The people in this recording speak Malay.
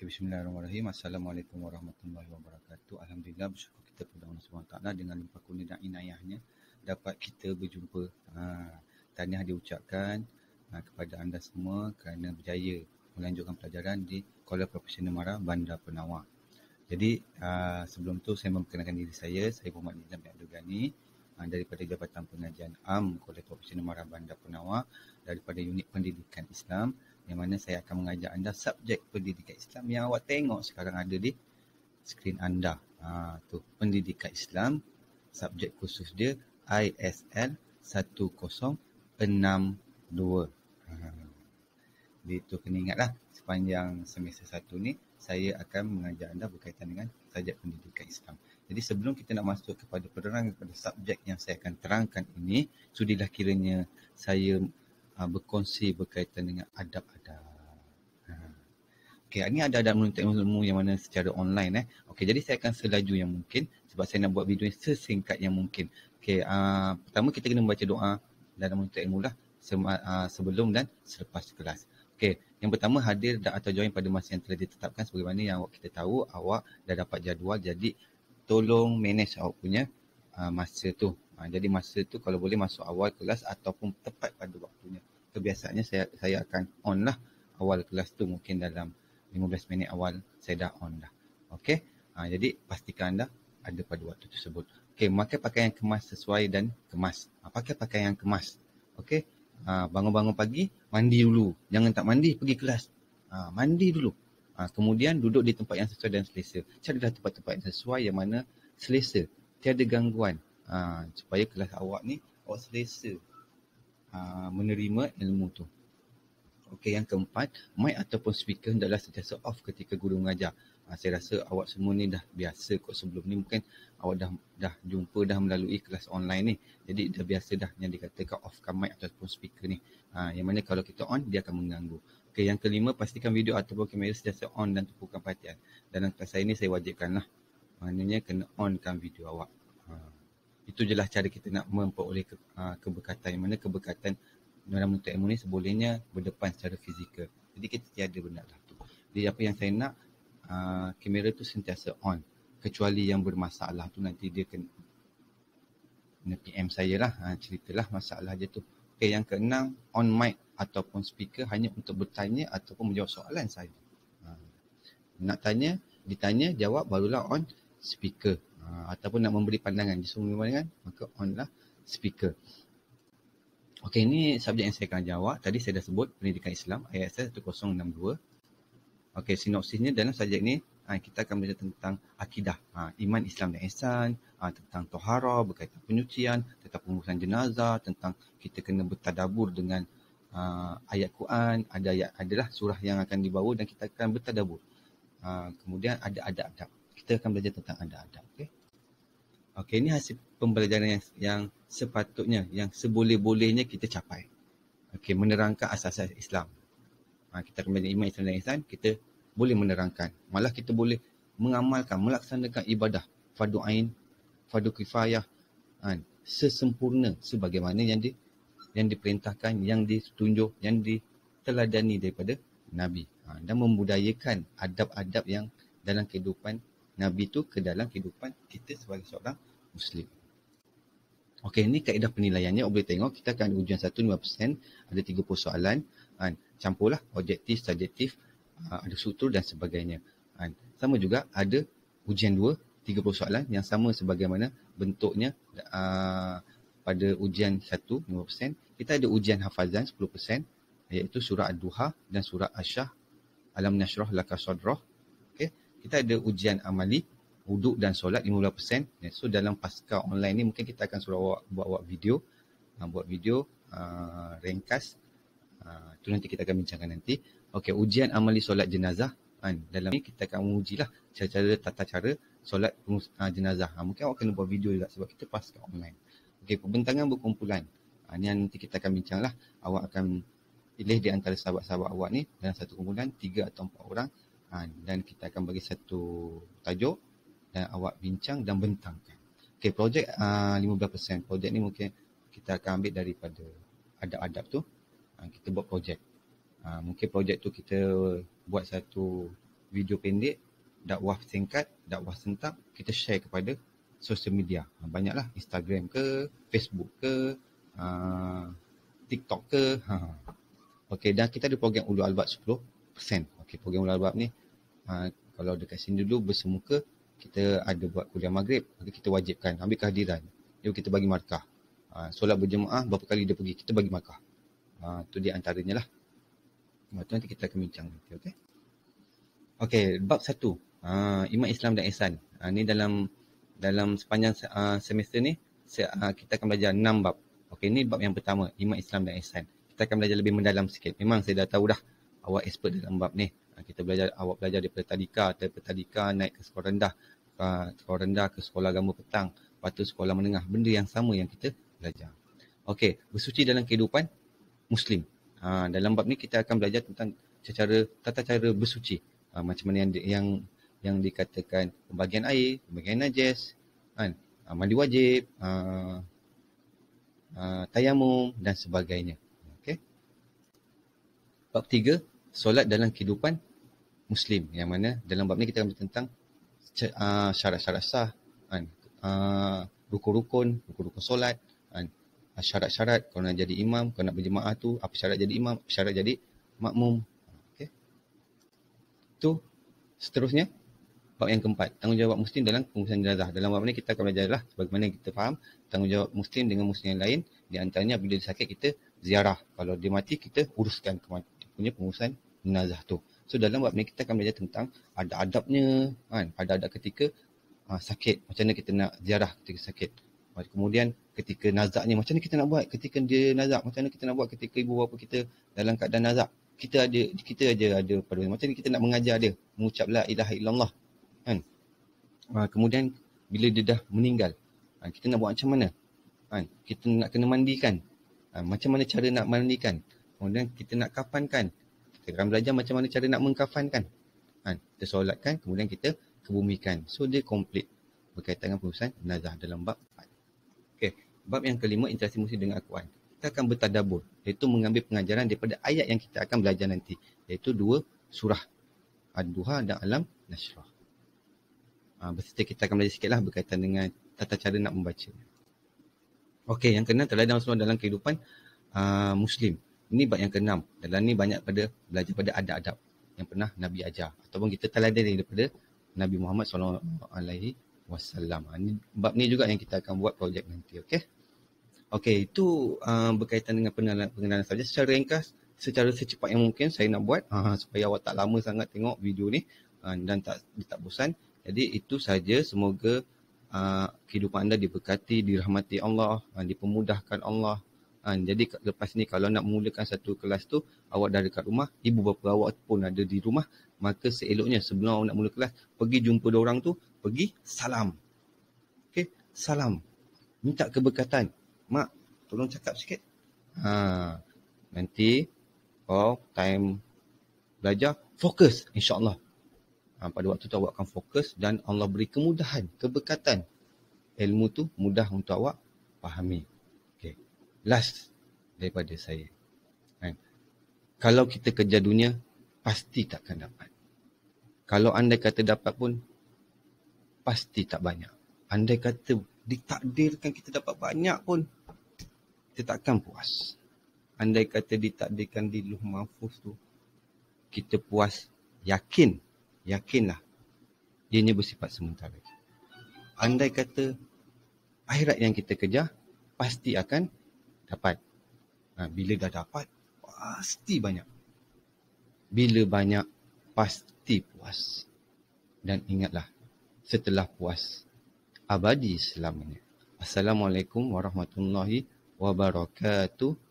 Okay, bismillahirrahmanirrahim. Assalamualaikum warahmatullahi wabarakatuh. Alhamdulillah, bersyukur kita kepada Allah SWT dengan limpah kurnia dan inayahnya dapat kita berjumpa. Tahniah diucapkan kepada anda semua kerana berjaya melanjutkan pelajaran di Kuala Profesional Mara, Bandar Penawar. Jadi, sebelum tu saya memperkenalkan diri saya Muhammad Nizam bin Abdul Ghani daripada Jabatan Pengajian Am Kuala Profesional Mara, Bandar Penawar, daripada Unit Pendidikan Islam, yang mana saya akan mengajar anda subjek pendidikan Islam yang awak tengok sekarang ada di skrin anda. Tu pendidikan Islam, subjek khusus dia ISL 1062. Jadi tu kena ingatlah, sepanjang semester 1 ni saya akan mengajar anda berkaitan dengan subjek pendidikan Islam. Jadi sebelum kita nak masuk kepada penerangan kepada subjek yang saya akan terangkan ini, sudilah kiranya saya berkongsi berkaitan dengan adab-adab. Okey, ini ada adab menuntut ilmu yang mana secara online. Okey, jadi saya akan selaju yang mungkin sebab saya nak buat video yang sesingkat yang mungkin. Okey, pertama kita kena membaca doa dalam menuntut ilmu lah sebelum dan selepas kelas. Okey, yang pertama hadir atau join pada masa yang telah ditetapkan sebagaimana yang kita tahu awak dah dapat jadual, jadi tolong manage awak punya masa tu. Jadi masa tu kalau boleh masuk awal kelas ataupun tepat pada waktunya. Kebiasaannya saya akan on lah awal kelas tu, mungkin dalam 15 minit awal saya dah on dah. Okey, jadi pastikan anda ada pada waktu tersebut. Okey, pakai pakaian yang kemas sesuai dan kemas. Pakai pakaian yang kemas. Okey, bangun-bangun pagi mandi dulu. Jangan tak mandi pergi kelas. Mandi dulu. Kemudian duduk di tempat yang sesuai dan selesa. Carilah tempat-tempat yang sesuai yang mana selesa, tiada gangguan. Supaya kelas awak ni awak selesa menerima ilmu tu. Okey, yang keempat, mic ataupun speaker hendaklah sentiasa off ketika guru mengajar. Saya rasa awak semua ni dah biasa kot sebelum ni, mungkin awak dah jumpa dah melalui kelas online ni. Jadi dah biasa dah yang dikatakan offkan mic ataupun speaker ni. Yang mana kalau kita on dia akan mengganggu. Okey, yang kelima, pastikan video ataupun kamera sentiasa on dan tumpukan perhatian. Dalam kelas saya ni saya wajibkan lah. Maknanya kena onkan video awak. Itu jelah cara kita nak memperoleh keberkatan. Yang mana keberkatan dalam menuntut ilmu ni sebolehnya berdepan secara fizikal. Jadi kita tiada benda lah tu. Jadi apa yang saya nak, kamera tu sentiasa on. Kecuali yang bermasalah tu nanti dia kena PM saya lah. Ceritalah masalah je tu. Okay, yang keenam, on mic ataupun speaker hanya untuk bertanya ataupun menjawab soalan saja. Nak tanya, ditanya, jawab, barulah on speaker. Ataupun nak memberi pandangan, disuruh memberi pandangan, maka on lah speaker. Okey, ini subjek yang saya akan jawab. Tadi saya dah sebut pendidikan Islam, ISL 1062. Okey, sinopsisnya dalam subjek ni, kita akan belajar tentang akidah, iman, Islam dan ihsan, tentang tohara, berkaitan penyucian, tentang pengurusan jenazah, tentang kita kena bertadabur dengan ayat Quran, adalah surah yang akan dibawa dan kita akan bertadabur. Kemudian ada adab-adab. Kita akan belajar tentang adab-adab. Okey, ini hasil pembelajaran yang sepatutnya, yang seboleh-bolehnya kita capai. Okey, menerangkan asas-asas Islam. Kita akan belajar iman, Islam dan ihsan, kita boleh menerangkan. Malah kita boleh mengamalkan, melaksanakan ibadah fardu ain, fardu kifayah sesempurna sebagaimana yang diperintahkan, yang ditunjuk, yang diteladani daripada Nabi. Dan membudayakan adab-adab yang dalam kehidupan Nabi tu ke dalam kehidupan kita sebagai seorang Muslim. Okey, ini kaedah penilaiannya. Boleh tengok, kita akan ada ujian 1 5%, ada 30 soalan. Campurlah objektif, subjektif, ada struktur dan sebagainya. Sama juga ada ujian 2, 30 soalan yang sama sebagaimana bentuknya pada ujian 1, 5%. Kita ada ujian hafazan 10%, iaitu surah Ad-Duha dan surah Asy-Syah, Alam Nashrah Laka Sadrah. Okey, kita ada ujian amali, wuduk dan solat 15%. So dalam pasca online ni mungkin kita akan suruh awak buat video, ringkas. Tu nanti kita akan bincangkan nanti. Okey, ujian amali solat jenazah. Dalam ni kita akan mengujilah cara-cara, tata cara solat jenazah. Mungkin awak kena buat video juga sebab kita pasca online. Okey, pembentangan berkumpulan. Ni nanti kita akan bincanglah. Awak akan pilih di antara sahabat-sahabat awak ni dalam satu kumpulan 3 atau 4 orang. Dan kita akan bagi satu tajuk dan awak bincang dan bentangkan. Okey, projek 15%. Projek ni mungkin kita akan ambil daripada adab-adab tu. Kita buat projek. Mungkin projek tu kita buat satu video pendek, dakwah singkat, dakwah sentap, kita share kepada sosial media. Banyaklah, Instagram ke, Facebook ke, TikTok ke. Okey, dan kita ada program Ulul Albab 10%. Okey, program Ulul Albab ni kalau dekat sini dulu bersemuka, kita ada buat kuliah maghrib, maka kita wajibkan ambil kehadiran. Jadi kita bagi markah. Solat berjemaah berapa kali dia pergi, kita bagi markah. Tu dia antaranya lah. Tu nanti kita akan bincang nanti, okey. Okey, bab 1. Iman Islam dan Ihsan. Ni dalam sepanjang semester ni kita akan belajar 6 bab. Okey, ni bab yang pertama, Iman Islam dan Ihsan. Kita akan belajar lebih mendalam sikit. Memang saya dah tahu dah awak expert dalam bab ni. Awak belajar daripada tadika, naik ke sekolah rendah, ke sekolah agama petang, lepas tu sekolah menengah. Benda yang sama yang kita belajar. Okey, bersuci dalam kehidupan Muslim. Dalam bab ni kita akan belajar tentang tata cara bersuci. Macam mana yang dikatakan pembagian air, pembagian najis, mandi wajib, tayamum dan sebagainya. Okey. Bab 3, solat dalam kehidupan Muslim. Yang mana dalam bab ni kita akan tentang syarat-syarat sah, rukun-rukun solat, syarat-syarat kalau nak jadi imam, kalau nak berjemaah tu, apa syarat jadi imam, apa syarat jadi makmum. Okey. Tu seterusnya bab yang keempat, tanggungjawab Muslim dalam pengurusan jenazah. Dalam bab ni kita akan belajar lah sebagaimana kita faham tanggungjawab Muslim dengan Muslim yang lain. Di antaranya bila dia sakit kita ziarah, kalau dia mati kita uruskan punya pengurusan jenazah tu. So dalam bab ni kita akan belajar tentang adab-adabnya, adab-adab ketika sakit, macam mana kita nak ziarah ketika sakit. Kemudian ketika nazaknya, macam mana kita nak buat ketika dia nazak, macam mana kita nak buat ketika ibu bapa kita dalam keadaan nazak. Kita ada pada macam mana kita nak mengajar dia mengucap la ilaha illallah. Kemudian bila dia dah meninggal, kita nak buat macam mana? Kita nak kena mandikan. Macam mana cara nak mandikan? Kemudian kita nak kafankan. Kita akan belajar macam mana cara nak mengkafankan. Kita solatkan, kemudian kita kebumikan. So dia komplit berkaitan dengan pengurusan jenazah dalam bab 4. Okey, bab yang kelima, interaksi Muslim dengan Al-Quran. Kita akan bertadabbur, iaitu mengambil pengajaran daripada ayat yang kita akan belajar nanti, iaitu 2 surah, Ad-Duha dan Alam Nashrah. Berserta kita akan belajar sikitlah berkaitan dengan tata cara nak membaca. Okey, yang keenam, teladan Rasulullah dalam kehidupan Muslim. Ini bab yang keenam. Dalam ni banyak belajar pada adab-adab yang pernah Nabi ajar, ataupun kita teladan daripada Nabi Muhammad SAW. Bab ni juga yang kita akan buat projek nanti. Okey, itu berkaitan dengan pengenalan saja. Secara ringkas, secara secepat yang mungkin saya nak buat supaya awak tak lama sangat tengok video ni dan tak bosan. Jadi itu saja. Semoga kehidupan anda diberkati, dirahmati Allah, dipermudahkan Allah. Jadi lepas ni kalau nak memulakan satu kelas tu, awak dah dekat rumah, ibu bapa awak pun ada di rumah, maka seeloknya sebelum awak nak mula kelas, pergi jumpa diorang tu, pergi salam. Okey, salam. Minta keberkatan. Mak, tolong cakap sikit. Nanti time belajar, fokus insya-Allah. Pada waktu tu awak akan fokus dan Allah beri kemudahan, keberkatan. Ilmu tu mudah untuk awak fahami. Okey. Last daripada saya. Kalau kita kejar dunia, pasti takkan dapat. Kalau andai kata dapat pun, pasti tak banyak. Andai kata ditakdirkan kita dapat banyak pun, kita takkan puas. Andai kata ditakdirkan di Lauh Mahfuz tu, kita puas, yakinlah, ianya bersifat sementara. Andai kata akhirat yang kita kejar, pasti akan dapat. Bila dah dapat, pasti banyak. Bila banyak, pasti puas. Dan ingatlah, setelah puas, abadi selamanya. Assalamualaikum warahmatullahi wabarakatuh.